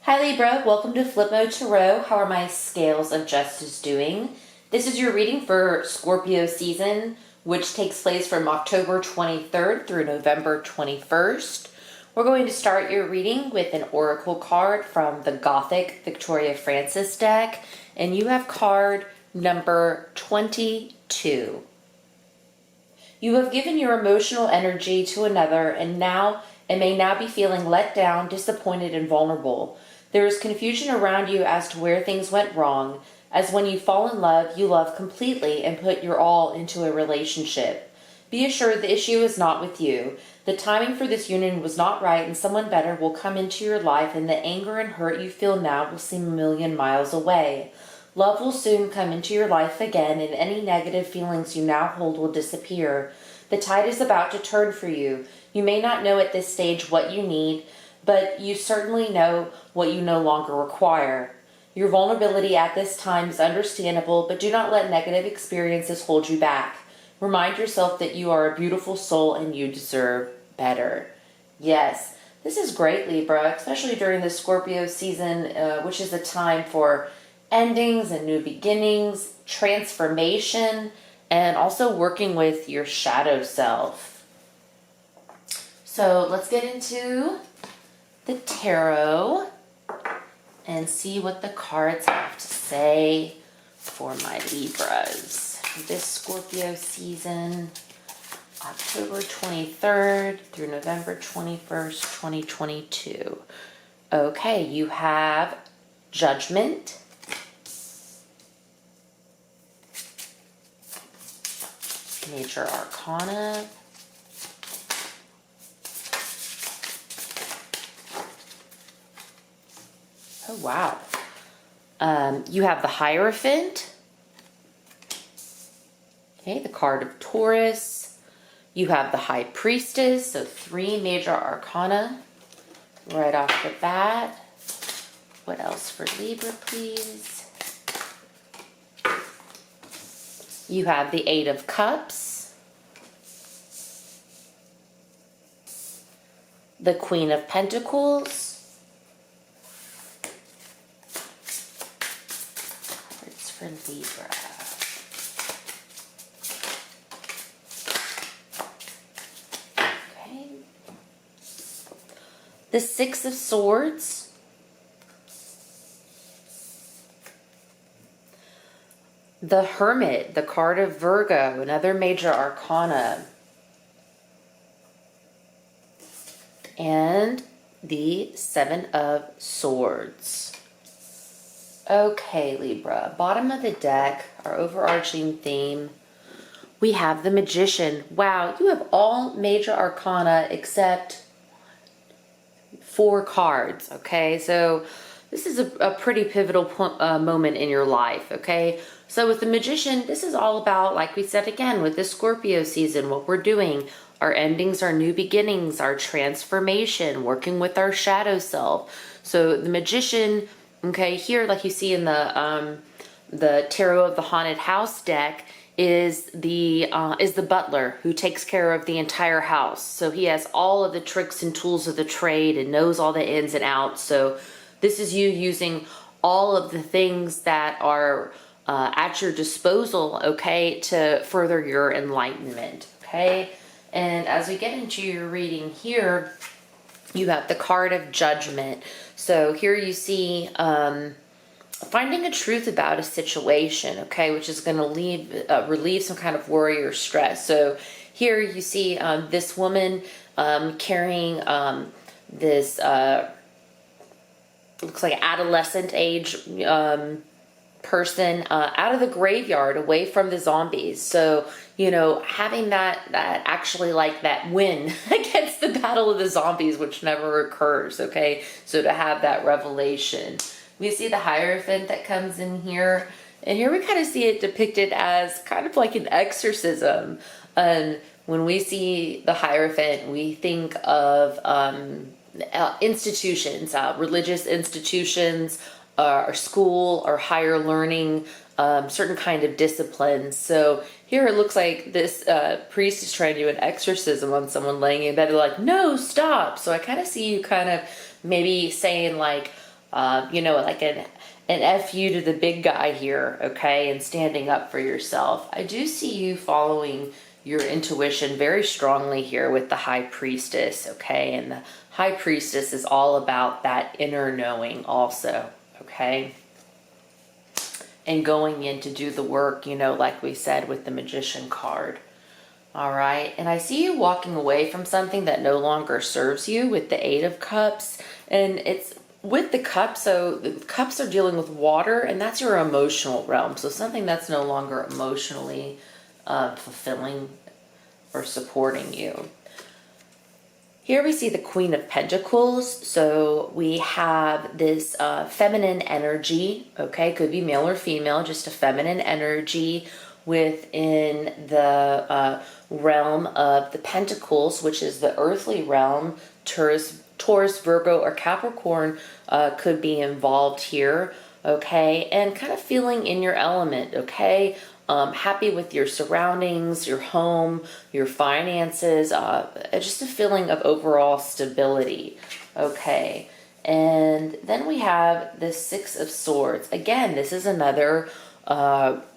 Hi Libra, welcome to Flip Mode Tarot. How are my scales of justice doing? This is your reading for Scorpio season, which takes place from October 23rd through November 21st. We're going to start your reading with an oracle card from the Gothic Victoria Francis deck, and you have card number 22. You have given your emotional energy to another and may now be feeling let down, disappointed, and vulnerable. There is confusion around you as to where things went wrong, as when you fall in love, you love completely and put your all into a relationship. Be assured the issue is not with you. The timing for this union was not right, and someone better will come into your life, and the anger and hurt you feel now will seem a million miles away. Love will soon come into your life again, and any negative feelings you now hold will disappear. The tide is about to turn for you. You may not know at this stage what you need, but you certainly know what you no longer require. Your vulnerability at this time is understandable, but do not let negative experiences hold you back. Remind yourself that you are a beautiful soul and you deserve better. Yes, this is great, Libra, especially during the Scorpio season, which is a time for endings and new beginnings, transformation, and also working with your shadow self. So let's get into the tarot and see what the cards have to say for my Libras. This Scorpio season, October 23rd through November 21st, 2022. Okay, you have Judgment, Major Arcana, oh wow, you have the Hierophant, okay, the card of Taurus, you have the High Priestess, so 3 Major Arcana right off the bat. What else for Libra, please? You have the 8 of Cups, the Queen of Pentacles, cards for Libra. Okay. The 6 of Swords, the Hermit, the card of Virgo, another Major Arcana, and the 7 of Swords. Okay, Libra, bottom of the deck, our overarching theme, we have the Magician. Wow, you have all Major Arcana except 4 cards, okay? So this is a pretty pivotal moment in your life, okay? So with the Magician, this is all about, like we said again, with this Scorpio season, what we're doing, our endings, our new beginnings, our transformation, working with our shadow self. So the Magician, okay, here, like you see in the Tarot of the Haunted House deck, is the butler who takes care of the entire house. So he has all of the tricks and tools of the trade and knows all the ins and outs. So this is you using all of the things that are at your disposal, okay, to further your enlightenment, okay? And as we get into your reading here, you have the card of Judgment. So here you see finding a truth about a situation, okay, which is going to relieve some kind of worry or stress. So here you see this woman carrying this looks like adolescent age person out of the graveyard, away from the zombies. So, you know, having that actually like that win against the battle of the zombies, which never occurs, okay? So to have that revelation. We see the Hierophant that comes in here, and here we kind of see it depicted as kind of like an exorcism. And when we see the Hierophant, we think of institutions, religious institutions, or school, or higher learning, certain kind of disciplines. So here it looks like this priest is trying to do an exorcism on someone laying in bed. They're like, no, stop. So I kind of see you kind of maybe saying like, you know, like an FU to the big guy here, okay, and standing up for yourself. I do see you following your intuition very strongly here with the High Priestess, okay, and the High Priestess is all about that inner knowing also, okay, and going in to do the work, you know, like we said with the Magician card. All right, and I see you walking away from something that no longer serves you with the Eight of Cups, and it's with the cups, so the cups are dealing with water, and that's your emotional realm, so something that's no longer emotionally fulfilling or supporting you. Here we see the Queen of Pentacles, so we have this feminine energy, okay, could be male or female, just a feminine energy within the realm of the Pentacles, which is the earthly realm. Taurus, Virgo, or Capricorn could be involved here, okay, and kind of feeling in your element, okay, happy with your surroundings, your home, your finances, just a feeling of overall stability, okay. And then we have the Six of Swords. Again, this is another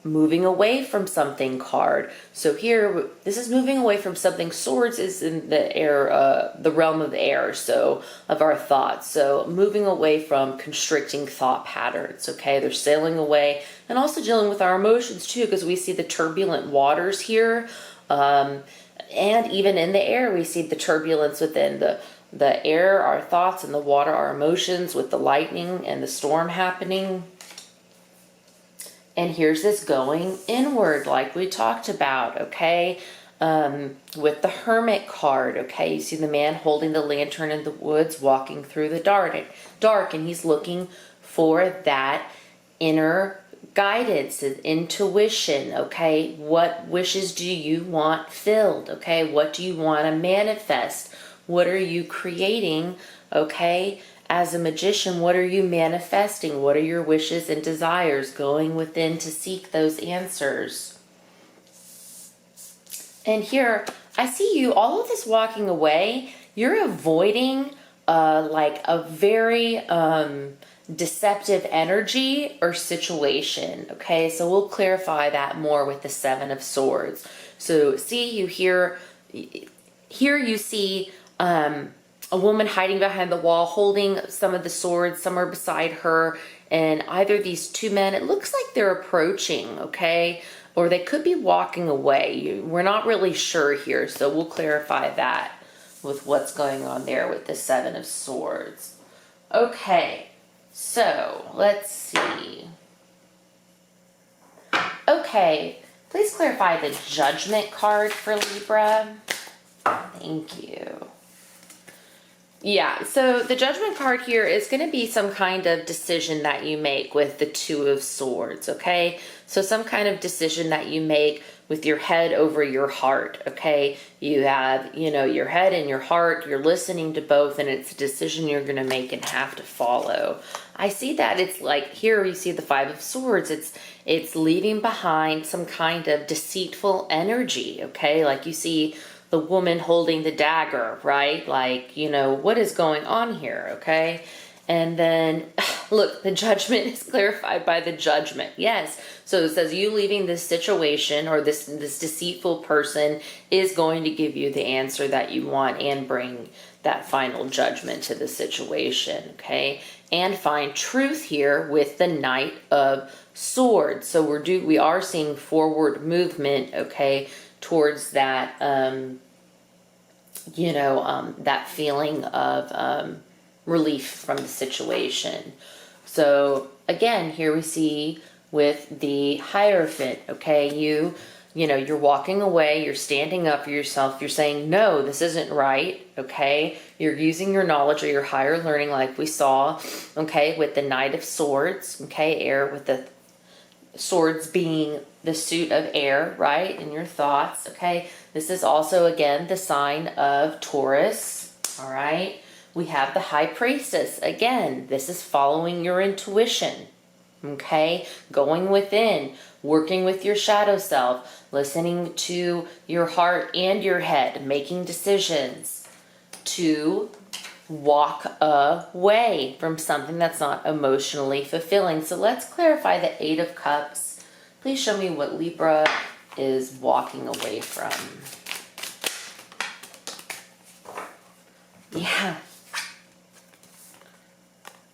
moving away from something card. So here, this is moving away from something. Swords is in the air, the realm of the air, so of our thoughts. So moving away from constricting thought patterns, okay? They're sailing away and also dealing with our emotions too, because we see the turbulent waters here. And even in the air, we see the turbulence within the air, our thoughts, and the water, our emotions, with the lightning and the storm happening. And here's this going inward, like we talked about, okay? With the Hermit card, okay? You see the man holding the lantern in the woods, walking through the dark, and he's looking for that inner guidance and intuition, okay? What wishes do you want filled, okay? What do you want to manifest? What are you creating, okay? As a magician, what are you manifesting? What are your wishes and desires? Going within to seek those answers. And here, I see you, all of this walking away, you're avoiding like a very deceptive energy or situation, okay? So we'll clarify that more with the Seven of Swords. So see, you here you see a woman hiding behind the wall, holding some of the swords, some are beside her, and either these two men, it looks like they're approaching, okay? Or they could be walking away. We're not really sure here, so we'll clarify that with what's going on there with the Seven of Swords. Okay, so let's see. Okay, please clarify the Judgment card for Libra. Thank you. Yeah, so the Judgment card here is going to be some kind of decision that you make with the Two of Swords, okay? So some kind of decision that you make with your head over your heart, okay? You have, you know, your head and your heart, you're listening to both, and it's a decision you're going to make and have to follow. I see that it's like, here you see the Five of Swords, it's leaving behind some kind of deceitful energy, okay? Like you see the woman holding the dagger, right? Like, you know, what is going on here, okay? And then, look, the Judgment is clarified by the Judgment. Yes, so it says you leaving this situation, or this deceitful person is going to give you the answer that you want and bring that final judgment to the situation, okay? And find truth here with the Knight of Swords. So we are seeing forward movement, okay, towards that, that feeling of relief from the situation. So again, here we see with the Hierophant, okay, you're walking away, you're standing up for yourself, you're saying, no, this isn't right, okay? You're using your knowledge or your higher learning like we saw, okay, with the Knight of Swords, okay, air with the swords being the suit of air, right, in your thoughts, okay? This is also, again, the sign of Taurus, all right? We have the High Priestess. Again, this is following your intuition, okay? Going within, working with your shadow self, listening to your heart and your head, making decisions to walk away from something that's not emotionally fulfilling. So let's clarify the Eight of Cups. Please show me what Libra is walking away from. Yeah.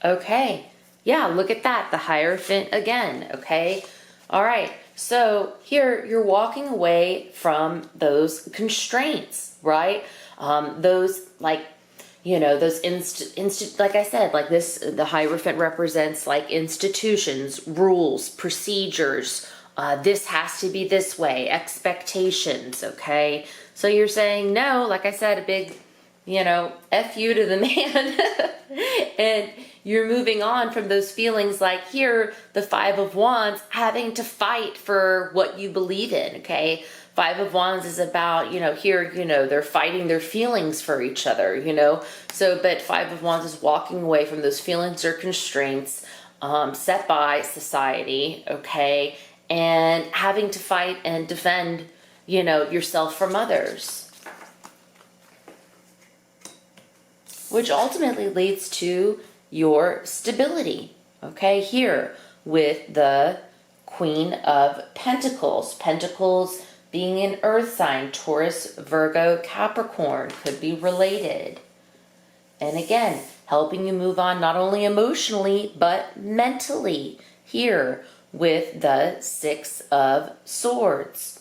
Okay. Yeah, look at that. The Hierophant again. Okay. All right. So here you're walking away from those constraints, right? Those like, you know, those like I said, like this, the Hierophant represents like institutions, rules, procedures. This has to be this way, expectations. Okay. So you're saying no, like I said, a big, you know, F you to the man. And you're moving on from those feelings like here, the Five of Wands, having to fight for what you believe in, okay? Five of Wands is about, you know, here, you know, they're fighting their feelings for each other, you know? So, but Five of Wands is walking away from those feelings or constraints set by society, okay? And having to fight and defend, you know, yourself from others. Which ultimately leads to your stability, okay? Here with the Queen of Pentacles. Pentacles being an earth sign, Taurus, Virgo, Capricorn, could be related. And again, helping you move on not only emotionally, but mentally here with the Six of Swords.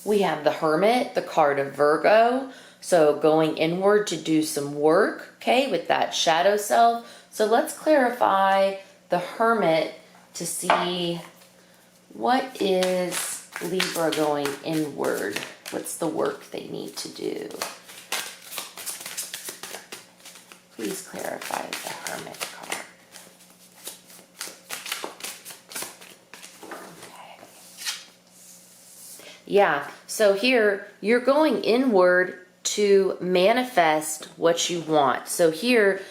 We have the Hermit, the card of Virgo. So going inward to do some work, okay, with that shadow self. So let's clarify the Hermit to see what is Libra going inward. What's the work they need to do? Please clarify the Hermit card. Okay. Yeah, so here you're going inward to manifest what you want. So here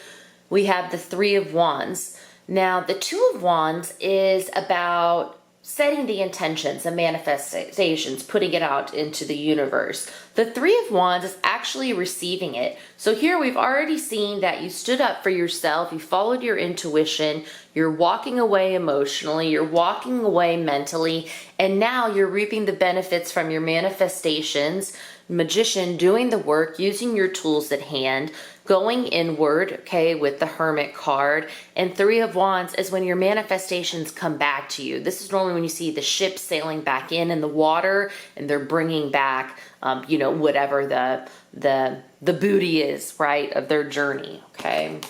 we have the Three of Wands. Now the Two of Wands is about setting the intentions and manifestations, putting it out into the universe. The Three of Wands is actually receiving it. So here we've already seen that you stood up for yourself, you followed your intuition, you're walking away emotionally, you're walking away mentally, and now you're reaping the benefits from your manifestations. Magician, doing the work, using your tools at hand, going inward, okay, with the Hermit card. And Three of Wands is when your manifestations come back to you. This is normally when you see the ship sailing back in the water and they're bringing back, you know, whatever the booty is, right, of their journey, okay?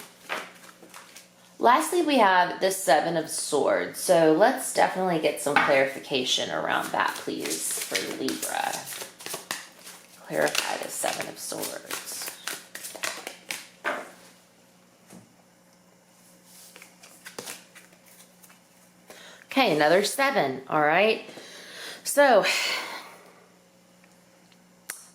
Lastly, we have the Seven of Swords. So let's definitely get some clarification around that, please, for Libra. Clarify the Seven of Swords. Okay, another seven, all right? So,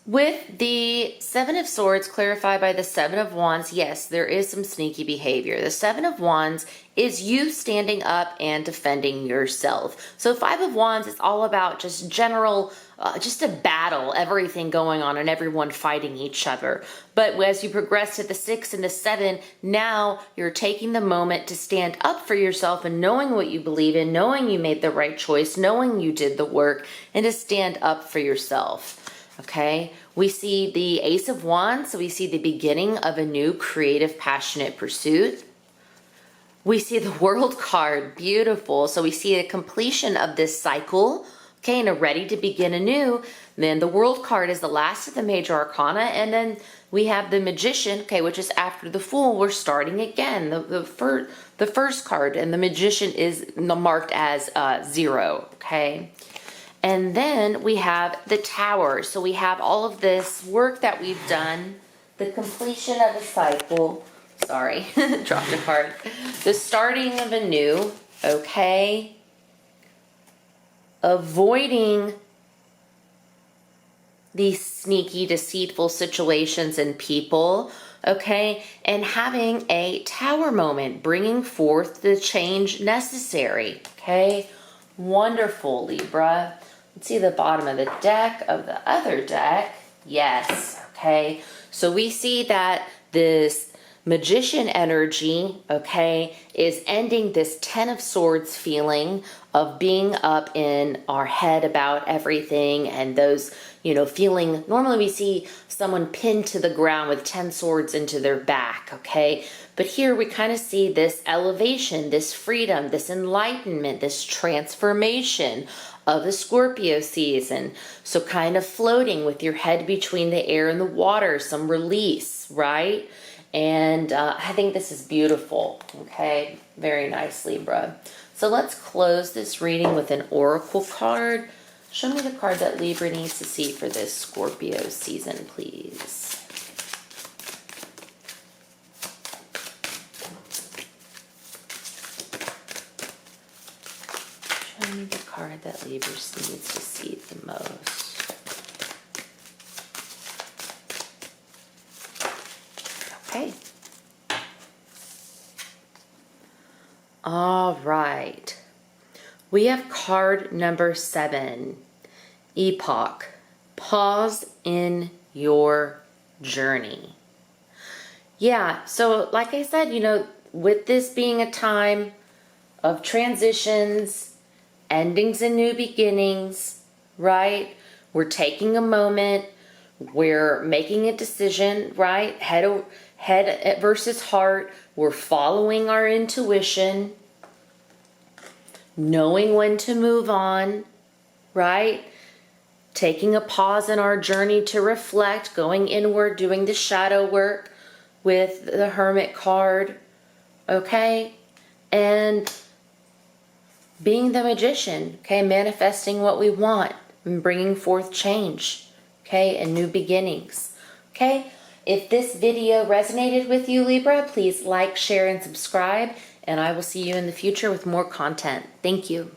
with the Seven of Swords clarified by the Seven of Wands, yes, there is some sneaky behavior. The Seven of Wands is you standing up and defending yourself. So Five of Wands is all about just general, just a battle, everything going on and everyone fighting each other. But as you progress to the Six and the Seven, now you're taking the moment to stand up for yourself and knowing what you believe in, knowing you made the right choice, knowing you did the work, and to stand up for yourself. Okay, we see the Ace of Wands, so we see the beginning of a new creative, passionate pursuit. We see the World card, beautiful. So we see a completion of this cycle, okay, and a ready to begin anew. Then the World card is the last of the major arcana, and then we have the Magician, okay, which is after the Fool. We're starting again. The first card, and the Magician is marked as 0, okay. And then we have the Tower. So we have all of this work that we've done, the completion of a cycle. Sorry, dropped a card. The starting of a new, okay. Avoiding these sneaky, deceitful situations and people, okay. And having a Tower moment, bringing forth the change necessary, okay. Wonderful, Libra. Let's see the bottom of the deck, of the other deck. Yes, okay. So we see that this magician energy, okay, is ending this 10 of Swords feeling of being up in our head about everything, and those, you know, feeling, normally we see someone pinned to the ground with 10 swords into their back, okay? But here we kind of see this elevation, this freedom, this enlightenment, this transformation of the Scorpio season. So kind of floating with your head between the air and the water, some release, right? And I think this is beautiful, okay? Very nice, Libra. So let's close this reading with an oracle card. Show me the card that Libra needs to see for this Scorpio season, please. Show me the card that Libra needs to see the most. Okay. All right. We have card number 7, Epoch. Pause in your journey. Yeah, so like I said, you know, with this being a time of transitions, endings and new beginnings, right? We're taking a moment, we're making a decision, right? Head versus heart. We're following our intuition, knowing when to move on, right? Taking a pause in our journey to reflect, going inward, doing the shadow work with the Hermit card, okay? And being the magician, okay? Manifesting what we want and bringing forth change, okay? And new beginnings, okay? If this video resonated with you, Libra, please like, share, and subscribe. And I will see you in the future with more content. Thank you.